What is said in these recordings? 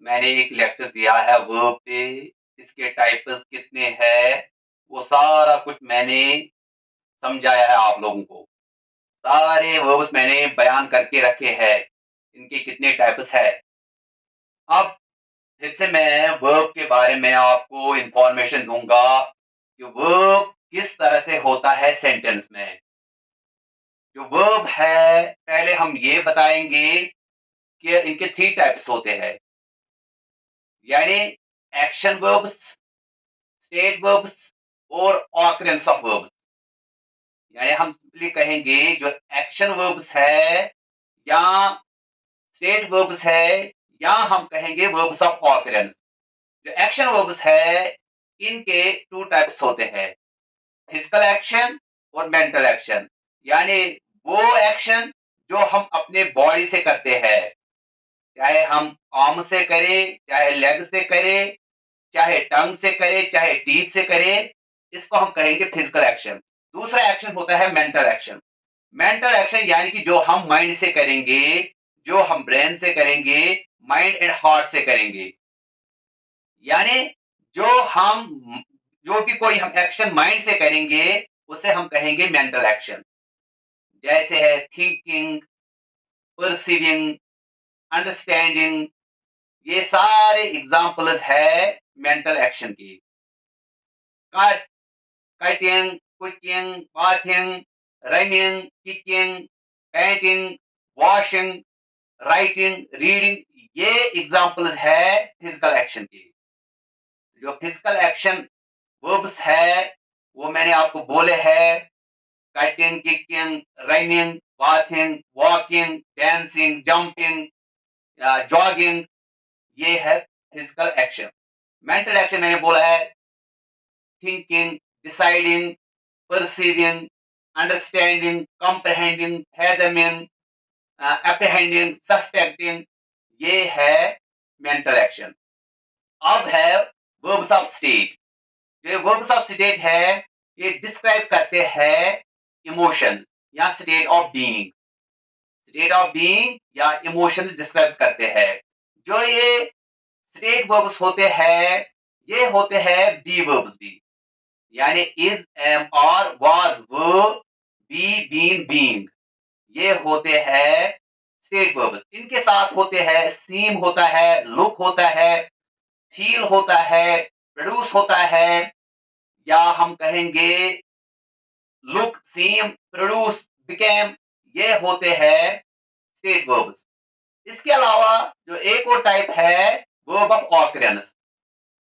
मैंने एक लेक्चर दिया है वर्ब पे, इसके टाइप्स कितने हैं, वो सारा कुछ मैंने समझाया है आप लोगों को। सारे वर्ब्स मैंने बयान करके रखे हैं, इनके कितने टाइप्स है। अब फिर से मैं वर्ब के बारे में आपको इन्फॉर्मेशन दूँगा कि वर्ब किस तरह से होता है सेंटेंस में। जो वर्ब है, पहले हम ये बताएँगे कि इनके 3 टाइप्स होते हैं, यानी एक्शन वर्ब्स, स्टेट वर्ब्स और ऑकरेंस ऑफ वर्ब्स। यानी हम सिंपली कहेंगे जो एक्शन वर्ब्स है या स्टेट वर्ब्स है या हम कहेंगे वर्ब्स ऑफ ऑकरेंस। जो एक्शन वर्ब्स है इनके 2 टाइप्स होते हैं, फिजिकल एक्शन और मेंटल एक्शन। यानी वो एक्शन जो हम अपने बॉडी से करते हैं, चाहे हम आर्म से करें, चाहे लेग से करें, चाहे टंग से करे, चाहे टीथ से करे, इसको हम कहेंगे फिजिकल एक्शन। दूसरा एक्शन होता है मेंटल एक्शन। मेंटल एक्शन यानी कि जो हम माइंड से करेंगे, जो हम ब्रेन से करेंगे, माइंड एंड हार्ट से करेंगे। यानी जो हम जो भी कोई हम एक्शन माइंड से करेंगे, उसे हम कहेंगे मेंटल एक्शन। जैसे है थिंकिंग, परसीविंग, अंडरस्टैंडिंग, ये सारे एग्जांपल्स है मेंटल एक्शन की। cutting, cooking, bathing, running, kicking, painting, washing, writing, reading, ये एग्जांपल्स है फिजिकल एक्शन की। जो फिजिकल एक्शन वर्ब्स है वो मैंने आपको बोले हैं, cutting, kicking, running, bathing, walking, dancing, jumping, jogging, ये है फिजिकल एक्शन। मेंटल एक्शन मैंने बोला है thinking, deciding, perceiving, understanding, comprehending, fathoming, apprehending, suspecting, ये है मेंटल एक्शन। अब है वर्ब्स ऑफ स्टेट। जो वर्ब्स ऑफ स्टेट है ये डिस्क्राइब करते हैं इमोशंस या स्टेट ऑफ बीइंग या इमोशंस डिस्क्राइब करते हैं। जो ये स्टेट वर्ब्स होते हैं ये होते हैं बी वर्ब्स भी, यानी is, am, are, was, were, be, been, being, ये होते हैं स्टेट वर्ब्स। इनके साथ होते हैं सीम होता है, लुक होता है, फील होता है, प्रोड्यूस होता है, या हम कहेंगे लुक, सीम, प्रोड्यूस, बिकेम, ये होते हैं स्टेट वर्ब्स। इसके अलावा जो एक और टाइप है वर्ब ऑफ ऑकरेंस,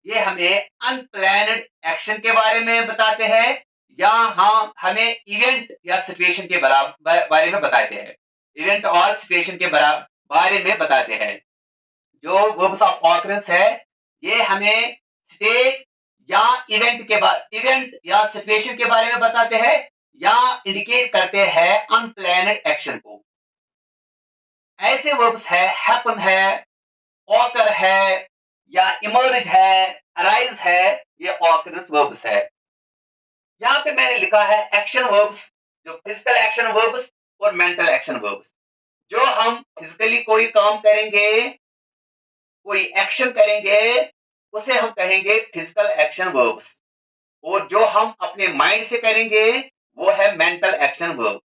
ये हमें अनप्लान्ड एक्शन के बारे में बताते हैं या हम हमें इवेंट या सिचुएशन के बारे में बताते हैं। इवेंट और सिचुएशन के बारे में बताते हैं। जो वर्ब्स ऑफ ऑकरेंस है ये हमें स्टेट या इवेंट या सिचुएशन के बारे में बताते हैं या इंडिकेट करते हैं अनप्लान्ड एक्शन को। ऐसे वर्ब्स है हैपन है, ऑकर है, या इमर्ज है, अराइज है, ये ऑकरेंस वर्ब्स है। यहाँ पे मैंने लिखा है एक्शन वर्ब्स, जो फिजिकल एक्शन वर्ब्स और मेंटल एक्शन वर्ब्स। जो हम फिजिकली कोई काम करेंगे, कोई एक्शन करेंगे, उसे हम कहेंगे फिजिकल एक्शन वर्ब्स, और जो हम अपने माइंड से करेंगे वो है मेंटल एक्शन वर्ब।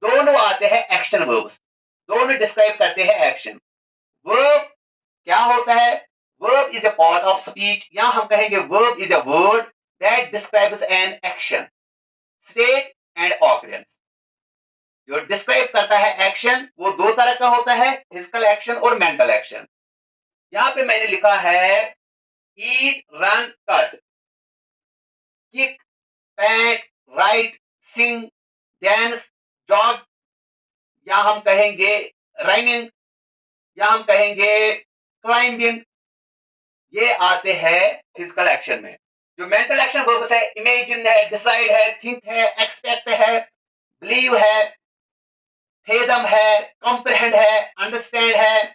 दोनों आते हैं एक्शन वर्ब्स, दोनों डिस्क्राइब करते हैं एक्शन। वर्ब क्या होता है? Verb is a part of speech, या हम कहेंगे verb is a word that describes an action, state and occurrence। जो डिस्क्राइब करता है एक्शन वो दो तरह का होता है, फिजिकल एक्शन और मेंटल एक्शन। यहाँ पे मैंने लिखा है eat, run, cut, kick, paint, write, sing, dance, jog, या हम कहेंगे रनिंग, या हम कहेंगे क्लाइंबिंग, ये आते हैं फिजिकल एक्शन में। जो मेंटल एक्शन वर्ब्स है इमेजिन है, डिसाइड है, थिंक है, एक्सपेक्ट है, बिलीव है, फेदम है, कॉम्प्रहेंड है, अंडरस्टैंड है,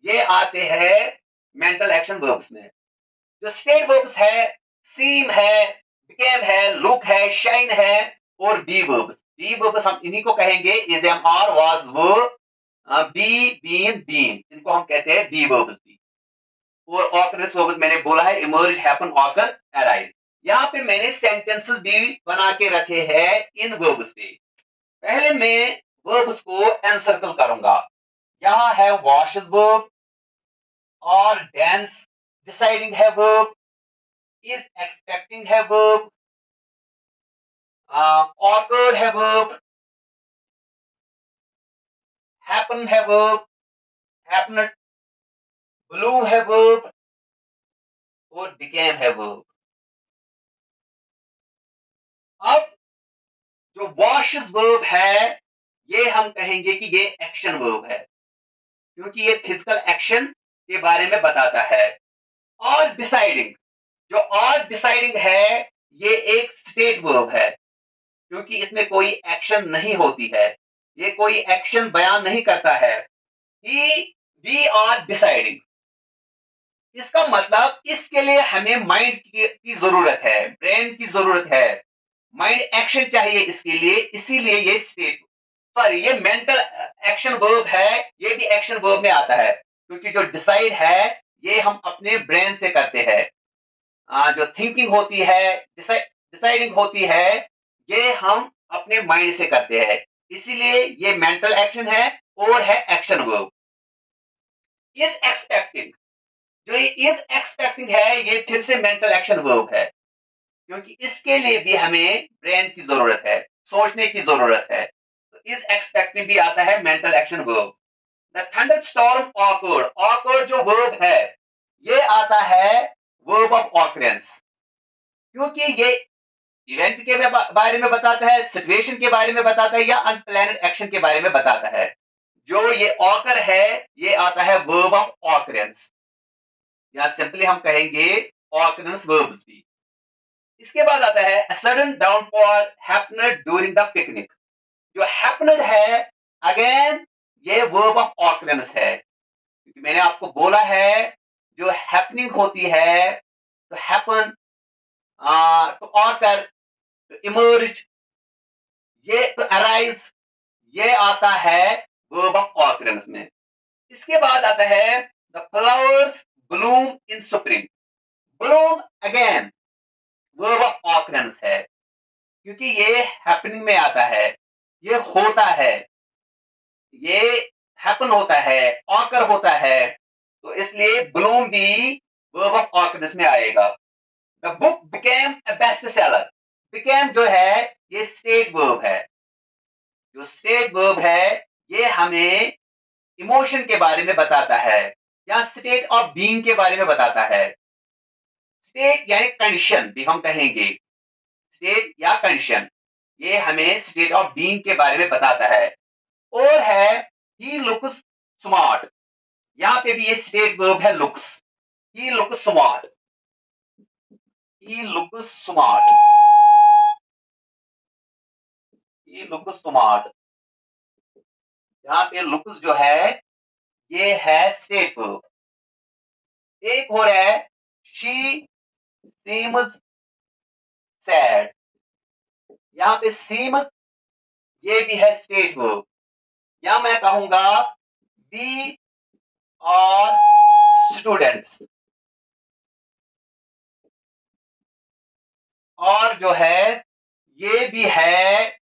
ये आते हैं मेंटल एक्शन वर्ब्स में। जो स्टेट वर्ब्स है सीम है, बिकेम है, लुक है, शाइन है, और बी वर्ब्स। बी वर्ब्स हम इन्हीं को कहेंगे is, am, are, was, were, be, been, been, इनको हम कहते हैं बी वर्ब्स भी। और ऑकरेंस वर्ब्स मैंने बोला है इमर्ज, हैपन, ऑकर, अराइज। यहाँ पे मैंने सेंटेंसेस भी बना के रखे हैं इन वर्ब्स पे। पहले मैं वर्ब्स को एनसर्कल करूंगा। यहाँ है वॉशेस वर्ब और डांस डिसाइडिंग है वर्ब, इज एक्सपेक्टिंग है वर्ब, ऑकर्ड है वर्ब, हैपन है वर्ब, हैपनेड, ब्लू है वर्ब और बिकेम है वर्ब। अब जो वॉशेस वर्ब है ये हम कहेंगे कि ये एक्शन वर्ब है, क्योंकि ये फिजिकल एक्शन के बारे में बताता है। और डिसाइडिंग, जो और डिसाइडिंग है ये एक स्टेट वर्ब है, क्योंकि इसमें कोई एक्शन नहीं होती है, ये कोई एक्शन बयान नहीं करता है। ही, वी आर डिसाइडिंग। इसका मतलब इसके लिए हमें माइंड की जरूरत है, ब्रेन की जरूरत है, माइंड एक्शन चाहिए इसके लिए, इसीलिए ये स्टेट, सॉरी, ये मेंटल एक्शन वर्ब है, ये भी एक्शन वर्ब में आता है, क्योंकि जो डिसाइड है ये हम अपने ब्रेन से करते हैं। जो थिंकिंग होती है, डिसाइडिंग होती है, ये हम अपने माइंड से करते हैं, इसीलिए ये मेंटल एक्शन है और है एक्शन वर्ब। इज एक्सपेक्टिंग, जो ये इज एक्सपेक्टिंग है ये फिर से मेंटल एक्शन वर्ब है, क्योंकि इसके लिए भी हमें ब्रेन की जरूरत है, सोचने की जरूरत है। तो इज एक्सपेक्टिंग भी आता है mental action verb. The thunderstorm awkward, awkward जो वर्ब है ये आता है वर्ब ऑफ ऑकरेंस, क्योंकि ये इवेंट के बारे में बताता है, सिचुएशन के बारे में बताता है या अनप्लान्ड एक्शन के बारे में बताता है। जो ये ऑकर है ये आता है वर्ब ऑफ ऑकरेंस, या सिंपली हम कहेंगे ऑकरेंस वर्ब्स भी। इसके बाद आता है sudden downfall happened during the picnic. जो हैपनेड है अगेन ये वर्ब ऑफ ऑकरेंस है, क्योंकि मैंने आपको बोला है जो हैपनिंग होती है, तो happen, to occur, to emerge, ये टू अराइज, ये आता है वर्ब ऑफ ऑकरेंस में। इसके बाद आता है the flowers Bloom in spring. Bloom again verb of occurrence है, क्योंकि ये हैपनिंग में आता है, ये होता है, ये हैपन होता है, ऑकर होता है, तो इसलिए ब्लूम भी वर्ब ऑफ ऑकरेंस में आएगा। The book became a best seller. Became जो है ये स्टेट वर्ब है। जो स्टेट वर्ब है ये हमें इमोशन के बारे में बताता है या स्टेट ऑफ बीइंग के बारे में बताता है। स्टेट यानी कंडीशन भी हम कहेंगे, स्टेट या कंडीशन, ये हमें स्टेट ऑफ बीइंग के बारे में बताता है। और है ही लुक्स स्मार्ट, यहाँ पे भी ये स्टेट वर्ब है looks. He looks smart, he looks smart, he looks smart. यहाँ पे लुक्स जो है ये है स्टेट वर्ब। एक हो रहा है शी सीम्स सैड, यहाँ पे सीम्स ये भी है स्टेट वर्ब, या मैं कहूंगा वी आर स्टूडेंट्स। और जो है ये भी है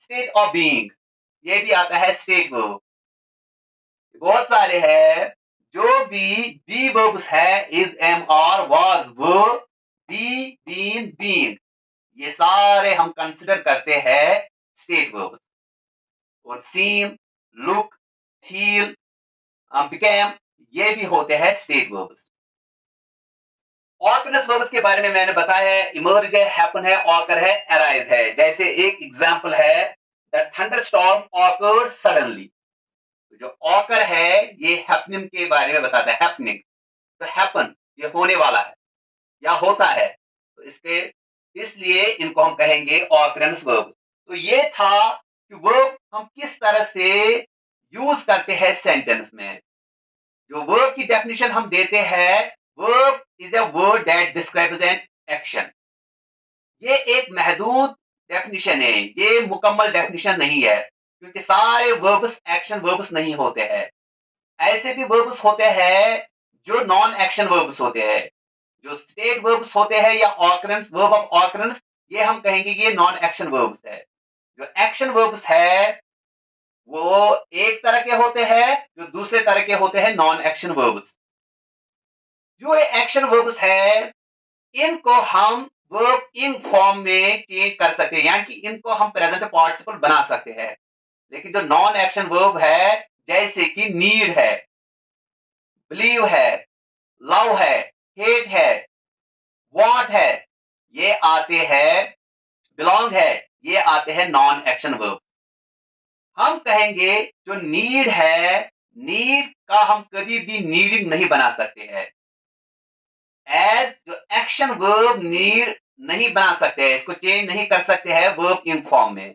स्टेट ऑफ बीइंग, ये भी आता है स्टेट वर्ब। बहुत सारे हैं, जो भी बी वर्ब्स है, is, am, are, was, were, be, been, been, ये सारे हम कंसिडर करते हैं स्टेट वर्ब्स। और सीम, लुक, फील, बिकेम, ये भी होते हैं स्टेट वर्ब्स। ऑर्गनस वर्ब्स के बारे में मैंने बताया है, इमर्ज है, हैपन है, ऑकर है, अराइज है। जैसे एक एग्जांपल है द थंडरस्टॉर्म ऑकर्ड सडनली। जो ऑकर है ये हैपनिंग के बारे में बताता है, हैपनिंग, तो हैपन ये होने वाला है या होता है, तो इसके इसलिए इनको हम कहेंगे ऑकरेंस वर्ब। तो ये था कि वर्ब हम किस तरह से यूज करते हैं सेंटेंस में। जो वर्ब की डेफिनेशन हम देते हैं, verb is a word that describes an action. ये एक महदूद डेफिनेशन है, ये मुकम्मल डेफिनेशन नहीं है, क्योंकि सारे वर्ब्स एक्शन वर्ब्स नहीं होते हैं। ऐसे भी वर्ब्स होते हैं जो नॉन एक्शन वर्ब्स होते हैं। जो स्टेट वर्ब्स होते हैं या ऑकरेंस, वर्ब ऑफ ऑकरेंस, ये हम कहेंगे कि ये नॉन एक्शन वर्ब्स है। जो एक्शन वर्ब्स है वो एक तरह के होते हैं, जो दूसरे तरह के होते हैं नॉन एक्शन वर्ब्स। जो ये एक्शन वर्ब्स है, इनको हम वर्ब इन फॉर्म में चेंज कर सकते हैं, यानी कि इनको हम प्रेजेंट पार्टिसिपल बना सकते हैं। लेकिन जो नॉन एक्शन वर्ब है, जैसे कि नीड है, बिलीव है, लव है, हेट है, वांट है, ये आते हैं, बिलोंग है, ये आते हैं नॉन एक्शन वर्ब। हम कहेंगे जो नीड है, नीड का हम कभी भी नीडिंग नहीं बना सकते हैं। एज जो एक्शन वर्ब नीड नहीं बना सकते हैं, इसको चेंज नहीं कर सकते हैं वर्ब इन फॉर्म में।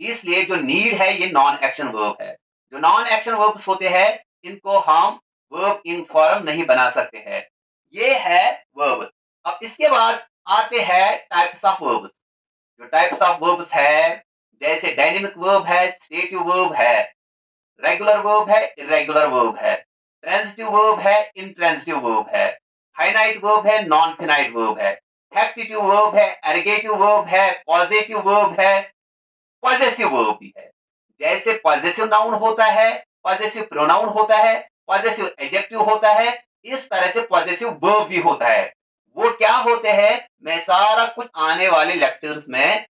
इसलिए जो नीड है ये नॉन एक्शन वर्ब है। जो नॉन एक्शन वर्ब्स होते हैं, इनको हम वर्ब इन फॉर्म नहीं बना सकते हैं। ये है वर्ब्स। अब इसके बाद आते हैं टाइप्स ऑफ वर्ब्स। जो टाइप्स ऑफ वर्ब्स है, जैसे डायनेमिक वर्ब है, स्टेटिव वर्ब है, रेगुलर वर्ब है, इरेगुलर वर्ब है, ट्रांजिटिव वर्ब है, इंट्रांजिटिव वर्ब है, फाइनाइट वर्ब है, नॉन फाइनाइट वर्ब है, हेक्टिटिव वर्ब है, एरिगेटिव वर्ब है, पॉजिटिव वर्ब है, पॉजेसिव वर्ब भी है। जैसे पॉजेसिव नाउन होता है, पॉजेसिव प्रोनाउन होता है, पॉजेसिव एडजेक्टिव होता है, इस तरह से पॉजेसिव वर्ब भी होता है। वो क्या होते हैं, मैं सारा कुछ आने वाले लेक्चर्स में